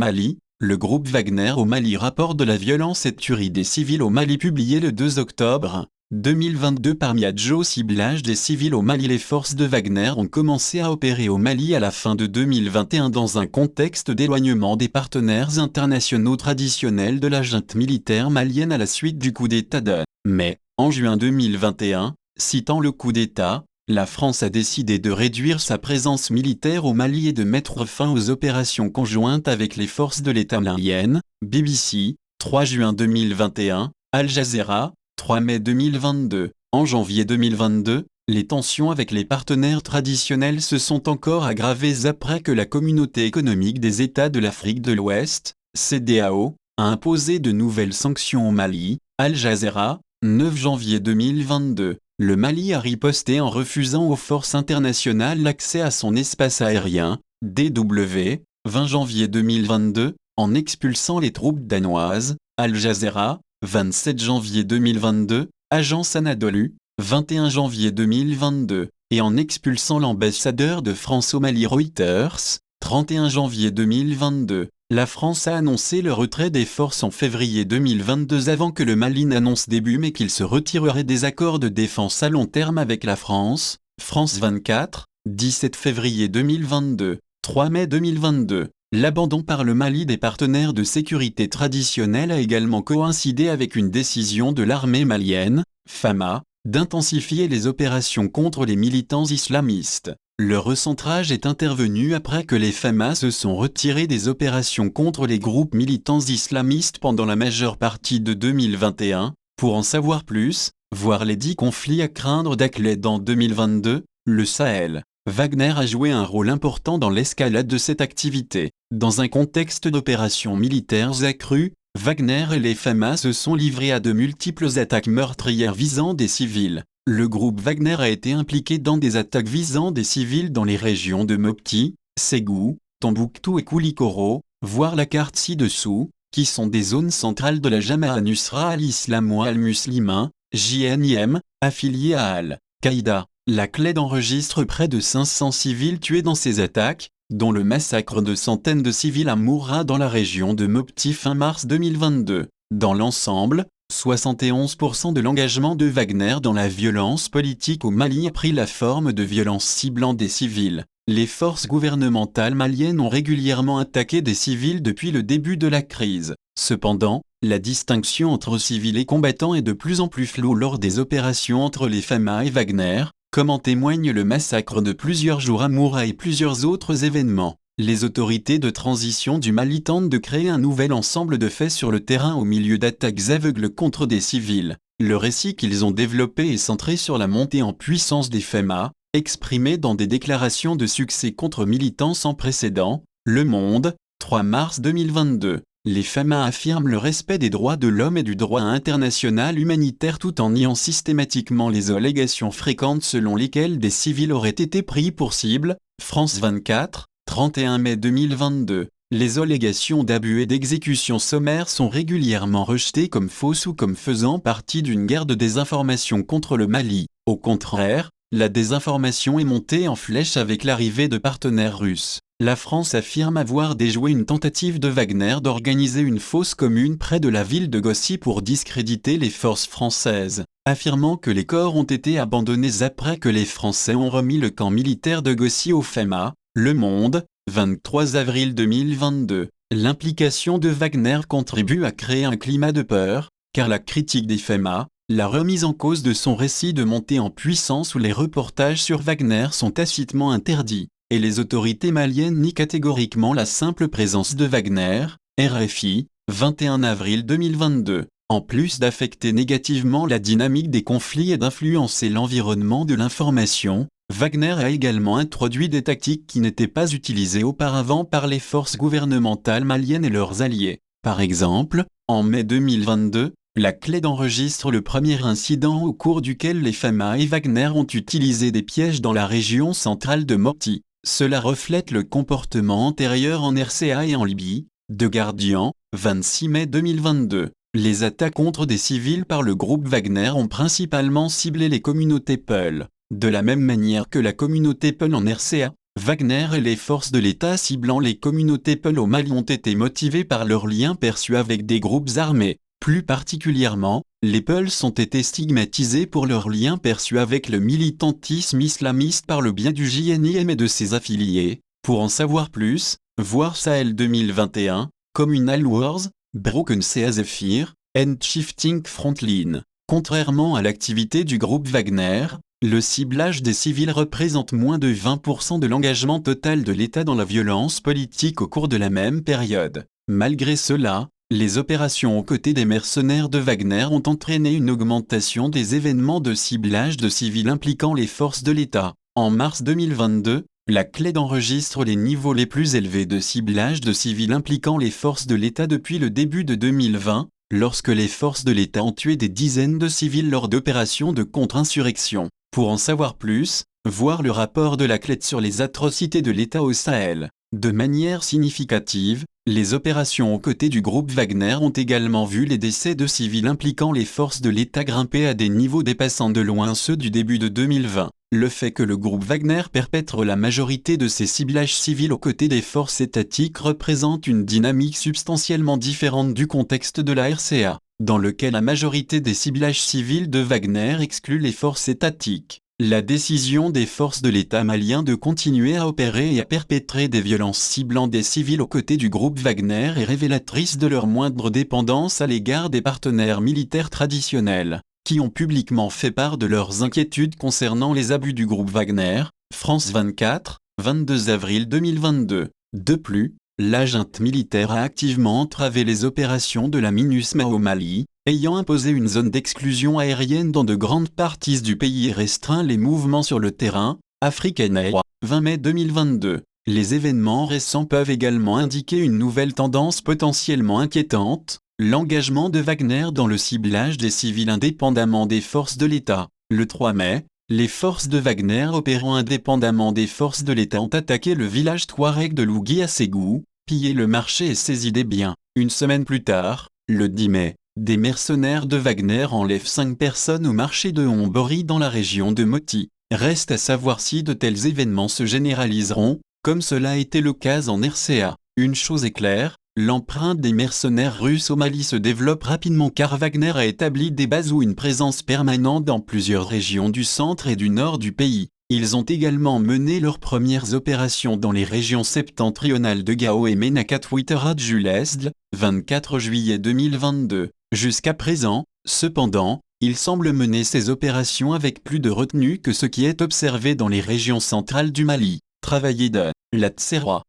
Mali, le groupe Wagner au Mali. Rapport de la violence et tuerie des civils au Mali publié le 2 octobre 2022 par Miadjo. Ciblage des civils au Mali. Les forces de Wagner ont commencé à opérer au Mali à la fin de 2021 dans un contexte d'éloignement des partenaires internationaux traditionnels de la junte militaire malienne à la suite du coup d'État de mai. En juin 2021, citant le coup d'État, la France a décidé de réduire sa présence militaire au Mali et de mettre fin aux opérations conjointes avec les forces de l'État malien. BBC, 3 juin 2021, Al Jazeera, 3 mai 2022. En janvier 2022, les tensions avec les partenaires traditionnels se sont encore aggravées après que la Communauté économique des États de l'Afrique de l'Ouest, CEDEAO, a imposé de nouvelles sanctions au Mali. Al Jazeera, 9 janvier 2022. Le Mali a riposté en refusant aux forces internationales l'accès à son espace aérien, DW, 20 janvier 2022, en expulsant les troupes danoises. Al Jazeera, 27 janvier 2022, Agence Anadolu, 21 janvier 2022, et en expulsant l'ambassadeur de France au Mali. Reuters, 31 janvier 2022. La France a annoncé le retrait des forces en février 2022 avant que le Mali n'annonce début mai qu'il se retirerait des accords de défense à long terme avec la France. France 24, 17 février 2022, 3 mai 2022. L'abandon par le Mali des partenaires de sécurité traditionnels a également coïncidé avec une décision de l'armée malienne, FAMA, d'intensifier les opérations contre les militants islamistes. Le recentrage est intervenu après que les FAMA se sont retirés des opérations contre les groupes militants islamistes pendant la majeure partie de 2021. Pour en savoir plus, voir les 10 conflits à craindre d'Akhled en 2022, le Sahel. Wagner a joué un rôle important dans l'escalade de cette activité. Dans un contexte d'opérations militaires accrues, Wagner et les FAMA se sont livrés à de multiples attaques meurtrières visant des civils. Le groupe Wagner a été impliqué dans des attaques visant des civils dans les régions de Mopti, Ségou, Tombouctou et Koulikoro, voire la carte ci-dessous, qui sont des zones centrales de la Jama'a Nusra al-Islam ou al-Muslimin, JNIM, affiliée à Al-Qaïda. La Cled enregistre près de 500 civils tués dans ces attaques, dont le massacre de centaines de civils à Moura dans la région de Mopti fin mars 2022. Dans l'ensemble, 71% de l'engagement de Wagner dans la violence politique au Mali a pris la forme de violences ciblant des civils. Les forces gouvernementales maliennes ont régulièrement attaqué des civils depuis le début de la crise. Cependant, la distinction entre civils et combattants est de plus en plus floue lors des opérations entre les FAMA et Wagner, comme en témoigne le massacre de plusieurs jours à Moura et plusieurs autres événements. Les autorités de transition du Mali tentent de créer un nouvel ensemble de faits sur le terrain au milieu d'attaques aveugles contre des civils. Le récit qu'ils ont développé est centré sur la montée en puissance des FAMA, exprimée dans des déclarations de succès contre militants sans précédent. Le Monde, 3 mars 2022. Les FAMA affirment le respect des droits de l'homme et du droit international humanitaire tout en niant systématiquement les allégations fréquentes selon lesquelles des civils auraient été pris pour cible. France 24, 31 mai 2022. Les allégations d'abus et d'exécutions sommaires sont régulièrement rejetées comme fausses ou comme faisant partie d'une guerre de désinformation contre le Mali. Au contraire, la désinformation est montée en flèche avec l'arrivée de partenaires russes. La France affirme avoir déjoué une tentative de Wagner d'organiser une fosse commune près de la ville de Gossi pour discréditer les forces françaises, affirmant que les corps ont été abandonnés après que les Français ont remis le camp militaire de Gossi au FAMA. Le Monde, 23 avril 2022. L'implication de Wagner contribue à créer un climat de peur, car la critique des FAMA, la remise en cause de son récit de montée en puissance ou les reportages sur Wagner sont tacitement interdits, et les autorités maliennes nient catégoriquement la simple présence de Wagner. RFI, 21 avril 2022. En plus d'affecter négativement la dynamique des conflits et d'influencer l'environnement de l'information, Wagner a également introduit des tactiques qui n'étaient pas utilisées auparavant par les forces gouvernementales maliennes et leurs alliés. Par exemple, en mai 2022, la Cled enregistre le premier incident au cours duquel les FAMA et Wagner ont utilisé des pièges dans la région centrale de Mopti. Cela reflète le comportement antérieur en RCA et en Libye. The Guardian, 26 mai 2022. Les attaques contre des civils par le groupe Wagner ont principalement ciblé les communautés Peul. De la même manière que la communauté Peul en RCA, Wagner et les forces de l'État ciblant les communautés Peuls au Mali ont été motivés par leurs liens perçus avec des groupes armés. Plus particulièrement, les Peuls ont été stigmatisés pour leurs liens perçus avec le militantisme islamiste par le biais du JNIM et de ses affiliés. Pour en savoir plus, voir Sahel 2021, Communal Wars, Broken Sea Zephyr, and Shifting Frontline. Contrairement à l'activité du groupe Wagner, le ciblage des civils représente moins de 20% de l'engagement total de l'État dans la violence politique au cours de la même période. Malgré cela, les opérations aux côtés des mercenaires de Wagner ont entraîné une augmentation des événements de ciblage de civils impliquant les forces de l'État. En mars 2022, la CLED enregistre les niveaux les plus élevés de ciblage de civils impliquant les forces de l'État depuis le début de 2020, lorsque les forces de l'État ont tué des dizaines de civils lors d'opérations de contre-insurrection. Pour en savoir plus, voir le rapport de la CLED sur les atrocités de l'État au Sahel. De manière significative, les opérations aux côtés du groupe Wagner ont également vu les décès de civils impliquant les forces de l'État grimper à des niveaux dépassant de loin ceux du début de 2020. Le fait que le groupe Wagner perpètre la majorité de ses ciblages civils aux côtés des forces étatiques représente une dynamique substantiellement différente du contexte de la RCA, dans lequel la majorité des ciblages civils de Wagner exclut les forces étatiques. La décision des forces de l'État malien de continuer à opérer et à perpétrer des violences ciblant des civils aux côtés du groupe Wagner est révélatrice de leur moindre dépendance à l'égard des partenaires militaires traditionnels, qui ont publiquement fait part de leurs inquiétudes concernant les abus du groupe Wagner. France 24, 22 avril 2022. De plus, la junte militaire a activement entravé les opérations de la MINUSMA au Mali, ayant imposé une zone d'exclusion aérienne dans de grandes parties du pays et restreint les mouvements sur le terrain. Africaine Air, 20 mai 2022. Les événements récents peuvent également indiquer une nouvelle tendance potentiellement inquiétante, l'engagement de Wagner dans le ciblage des civils indépendamment des forces de l'État. Le 3 mai, les forces de Wagner opérant indépendamment des forces de l'État ont attaqué le village touareg de Lougui à Ségou, pillé le marché et saisi des biens. Une semaine plus tard, le 10 mai, des mercenaires de Wagner enlèvent 5 personnes au marché de Hombori dans la région de Moti. Reste à savoir si de tels événements se généraliseront, comme cela a été le cas en RCA. Une chose est claire, l'empreinte des mercenaires russes au Mali se développe rapidement car Wagner a établi des bases ou une présence permanente dans plusieurs régions du centre et du nord du pays. Ils ont également mené leurs premières opérations dans les régions septentrionales de Gao et Menakatouitera-Julesdl, 24 juillet 2022. Jusqu'à présent, cependant, ils semblent mener ces opérations avec plus de retenue que ce qui est observé dans les régions centrales du Mali. Travailler de la Tserwa.